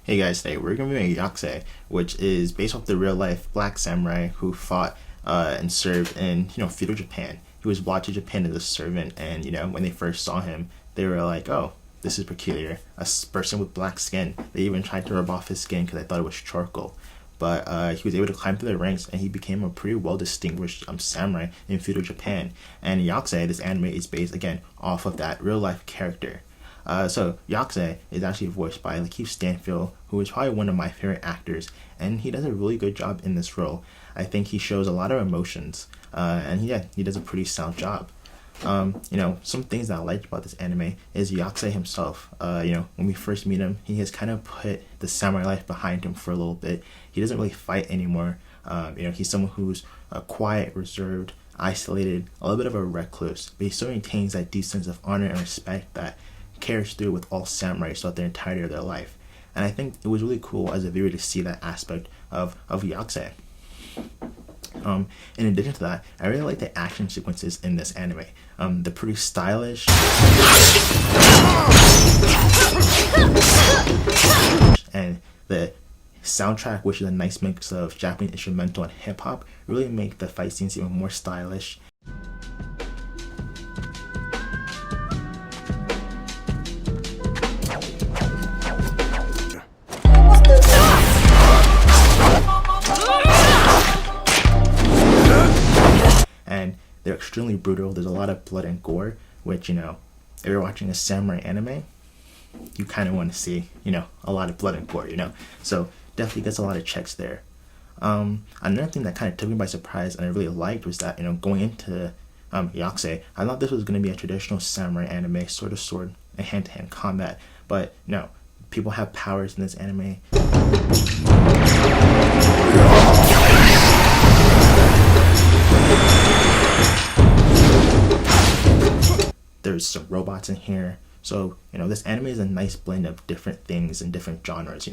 Hey guys, today we're going to be doing Yasuke, which is based off the real life black samurai who fought and served in feudal Japan. He was brought to Japan as a servant, and when they first saw him, they were like, "Oh, this is peculiar. Person with black skin." They even tried to rub off his skin because they thought it was charcoal. But he was able to climb through the ranks, and he became a pretty well distinguished samurai in feudal Japan. And Yasuke, this anime, is based again off of that real life character. So Yasuke is actually voiced by Lakeith Stanfield, who is probably one of my favorite actors, and he does a really good job in this role. I think he shows a lot of emotions, and he does a pretty sound job. Some things that I liked about this anime is Yasuke himself. When we first meet him, he has kind of put the samurai life behind him for a little bit. He doesn't really fight anymore. He's someone who's quiet, reserved, isolated, a little bit of a recluse, but he still maintains that deep sense of honor and respect that carries through with all samurais throughout the entirety of their life. And I think it was really cool as a viewer to see that aspect of Yasuke. In addition to that, I really like the action sequences in this anime. They're pretty stylish, and the soundtrack, which is a nice mix of Japanese instrumental and hip hop, really make the fight scenes even more stylish. And they're extremely brutal. There's a lot of blood and gore, which, if you're watching a samurai anime, you kind of want to see, a lot of blood and gore, So definitely gets a lot of checks there. Another thing that kind of took me by surprise and I really liked was that, going into Yasuke, I thought this was going to be a traditional samurai anime, sword and hand-to-hand combat. But no, people have powers in this anime. There's some robots in here. So, this anime is a nice blend of different things and different genres,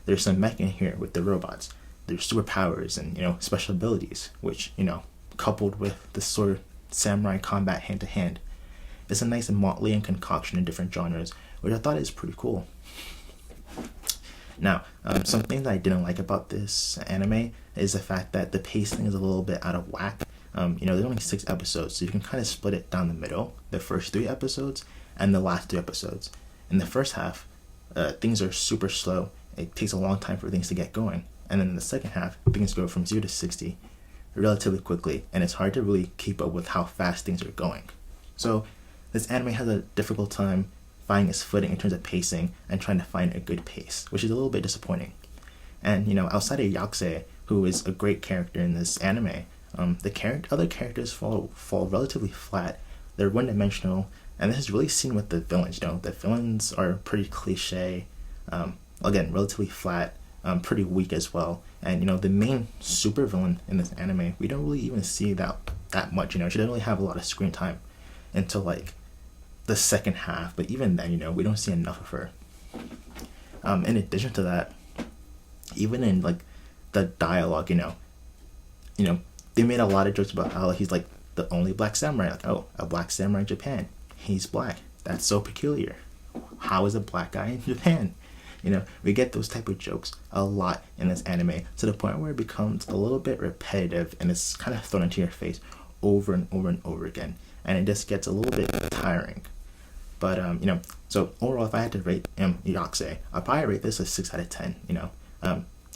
There's some mech in here with the robots. There's superpowers and, special abilities, which, coupled with the sort of samurai combat hand-to-hand. It's a nice motley and concoction in different genres, which I thought is pretty cool. Now, some things I didn't like about this anime is the fact that the pacing is a little bit out of whack. There's only 6 episodes, so you can kind of split it down the middle, the first 3 episodes and the last 3 episodes. In the first half, things are super slow. It takes a long time for things to get going. And then in the second half, things go from 0 to 60 relatively quickly, and it's hard to really keep up with how fast things are going. So this anime has a difficult time finding its footing in terms of pacing and trying to find a good pace, which is a little bit disappointing. And outside of Yasuke, who is a great character in this anime, the other characters fall relatively flat. They're one-dimensional, and this is really seen with the villains. The villains are pretty cliche, again, relatively flat, pretty weak as well. And the main super villain in this anime, we don't really even see that much. She doesn't really have a lot of screen time until like the second half, but even then, we don't see enough of her. In addition to that, even in like the dialogue, they made a lot of jokes about how he's like the only black samurai. Like, oh, a black samurai in Japan. He's black. That's so peculiar. How is a black guy in Japan? We get those type of jokes a lot in this anime, to the point where it becomes a little bit repetitive and it's kind of thrown into your face over and over and over again. And it just gets a little bit tiring. But, so overall, if I had to rate Yasuke, I'd probably rate this a 6 out of 10,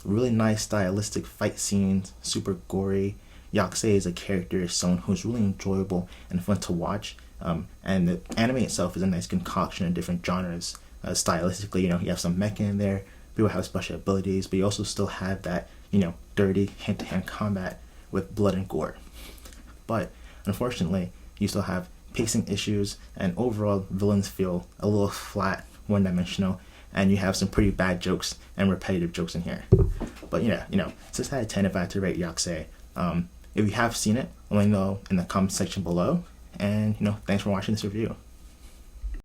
really nice stylistic fight scenes, super gory. Yasuke is a character, someone who's really enjoyable and fun to watch. And the anime itself is a nice concoction of different genres. Stylistically, you have some mecha in there, people have special abilities, but you also still have that, dirty hand-to-hand combat with blood and gore. But unfortunately, you still have pacing issues, and overall villains feel a little flat, one-dimensional, and you have some pretty bad jokes and repetitive jokes in here. But 6 out of 10 if I had to rate Yasuke. If you have seen it, let me know in the comment section below. And thanks for watching this review.